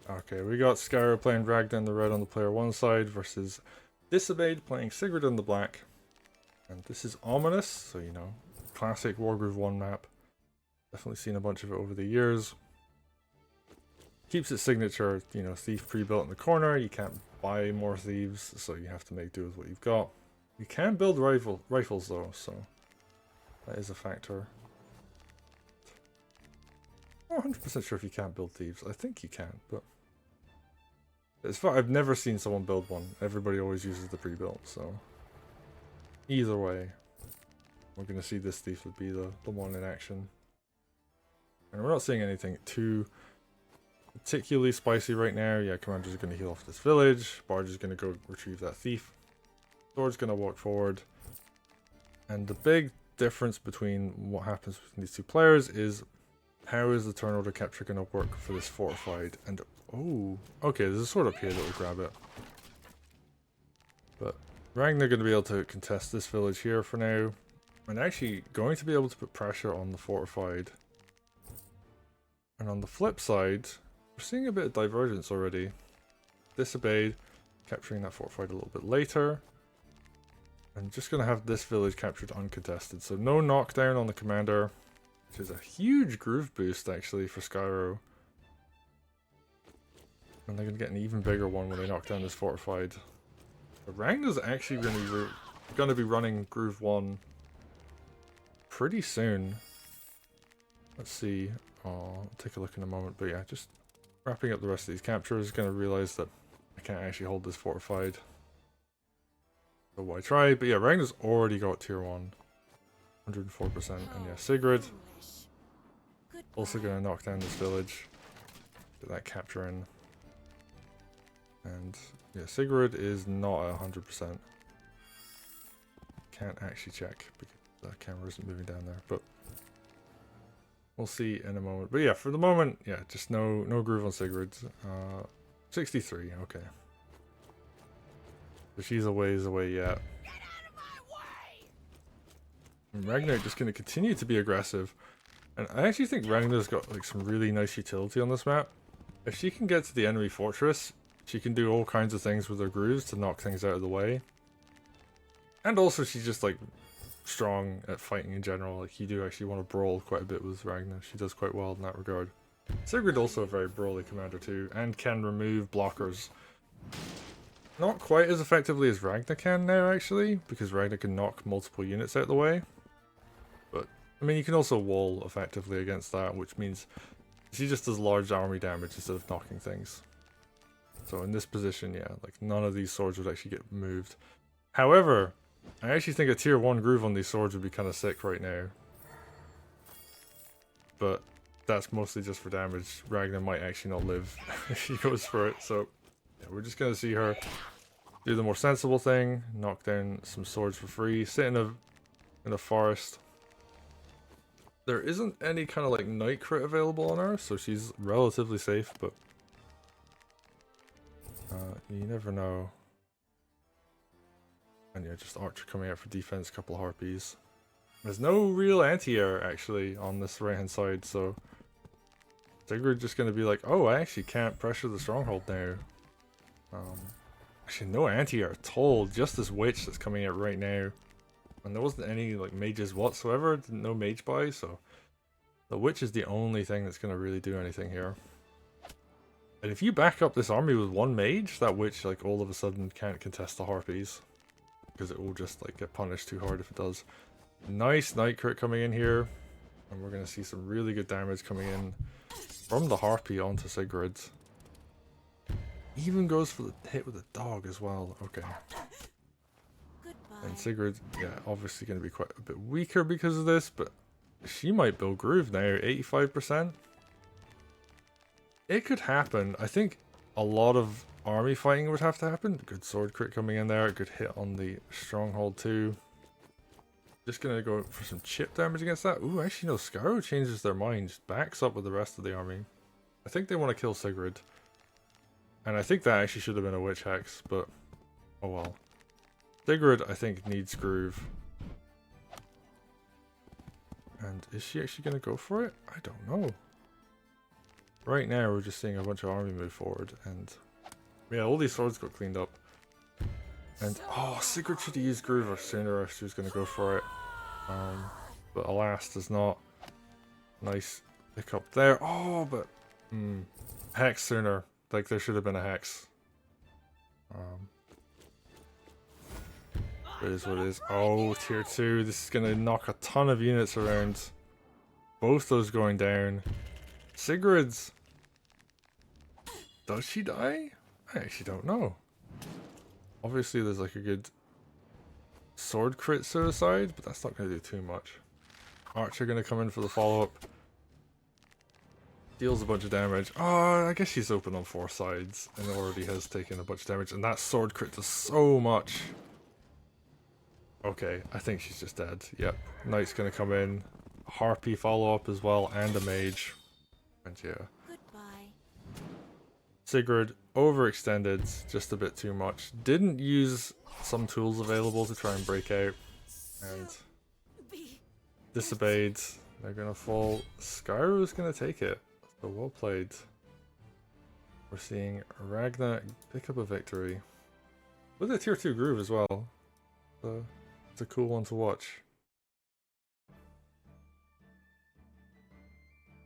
Okay, we got Skyro playing Ragna in the red on the player 1 side versus Disobeyed playing Sigrid in the black. And this is ominous, so you know, classic Wargroove 1 map. Definitely seen a bunch of it over the years. Keeps its signature, you know, thief pre-built in the corner. You can't buy more thieves, so you have to make do with what you've got. You can build rifles though, so that is a factor. I'm not 100% sure if you can't build thieves. I think you can, but as far I've never seen someone build one. Everybody always uses the pre-built, so either way, we're gonna see this thief would be the one in action. And we're not seeing anything too particularly spicy right now. Yeah, Commander's going to heal off this village. Barge is going to go retrieve that thief. Sword's going to walk forward. And the big difference between what happens between these two players is how is the turn order capture going to work for this fortified? And oh, okay, there's a sword up here that will grab it. But Ragna going to be able to contest this village here for now. And actually going to be able to put pressure on the fortified. And on the flip side, we're seeing a bit of divergence already. Disobeyed, capturing that fortified a little bit later. I'm just going to have this village captured uncontested. So no knockdown on the commander, which is a huge groove boost actually for Skyro. And they're going to get an even bigger one when they knock down this fortified. But Ragna's actually going to be running Groove 1 pretty soon. Let's see. I'll take a look in a moment. But yeah, just wrapping up the rest of these captures. Going to realize that I can't actually hold this fortified. So why try? But yeah, Ragna's already got tier 1. 104%. And yeah, Sigrid. Also going to knock down this village. Get that capture in. And yeah, Sigrid is not at 100%. Can't actually check because the camera isn't moving down there. But we'll see in a moment. But yeah, for the moment, yeah, just no groove on Sigrid. 63, okay. So she's a ways away yet. And Ragnar just going to continue to be aggressive. And I actually think Ragnar's got like some really nice utility on this map. If she can get to the enemy fortress, she can do all kinds of things with her grooves to knock things out of the way. And also she's just like strong at fighting in general. Like you do actually want to brawl quite a bit with Ragna. She does quite well in that regard. Sigrid also a very brawly commander too, and can remove blockers. Not quite as effectively as Ragna can now actually, because Ragna can knock multiple units out of the way. But I mean you can also wall effectively against that, which means she just does large army damage instead of knocking things. So in this position, yeah, like none of these swords would actually get moved. However, I actually think a tier 1 groove on these swords would be kind of sick right now. But that's mostly just for damage. Ragnar might actually not live if she goes for it. So yeah, we're just going to see her do the more sensible thing. Knock down some swords for free. Sit in a forest. There isn't any kind of like night crit available on her, so she's relatively safe, but you never know. And yeah, just Archer coming out for defense, couple of harpies. There's no real anti-air actually on this right hand side, so Sigrid just gonna be like, oh, I actually can't pressure the stronghold now. Actually no anti-air at all, just this witch that's coming out right now. And there wasn't any like mages whatsoever, no mage buy, so the witch is the only thing that's gonna really do anything here. And if you back up this army with one mage, that witch like all of a sudden can't contest the harpies. Because it will just like get punished too hard if it does. Nice night crit coming in here. And we're gonna see some really good damage coming in from the harpy onto Sigrid. Even goes for the hit with the dog as well. Okay. And Sigrid, yeah, obviously gonna be quite a bit weaker because of this, but she might build groove now, 85%. It could happen. I think a lot of army fighting would have to happen. Good sword crit coming in there. Good hit on the stronghold too. Just gonna go for some chip damage against that. Ooh, actually no, Skyro changes their mind. Just backs up with the rest of the army. I think they want to kill Sigrid. And I think that actually should have been a witch hex, but oh well. Sigrid, I think, needs groove. And is she actually gonna go for it? I don't know. right now we're just seeing a bunch of army move forward, and yeah, all these swords got cleaned up. And oh, Sigrid should have used Groover sooner if she was going to go for it. But alas, does not. Nice pick up there. Oh, but hex sooner. Like there should have been a hex. It is what it is. Oh, tier 2. This is going to knock a ton of units around. Both those going down. Sigrid's. Does she die? I actually don't know. Obviously there's like a good sword crit suicide, but that's not going to do too much. Archer going to come in for the follow-up. Deals a bunch of damage. Oh, I guess she's open on 4 sides and already has taken a bunch of damage. And that sword crit does so much. Okay, I think she's just dead. Yep. Knight's going to come in. Harpy follow-up as well, and a mage. And yeah. Goodbye. Sigrid, overextended just a bit too much. Didn't use some tools available to try and break out. And Disobeyed. They're going to fall. Skyro is going to take it. So well played. We're seeing Ragna pick up a victory. With a tier 2 groove as well. So it's a cool one to watch.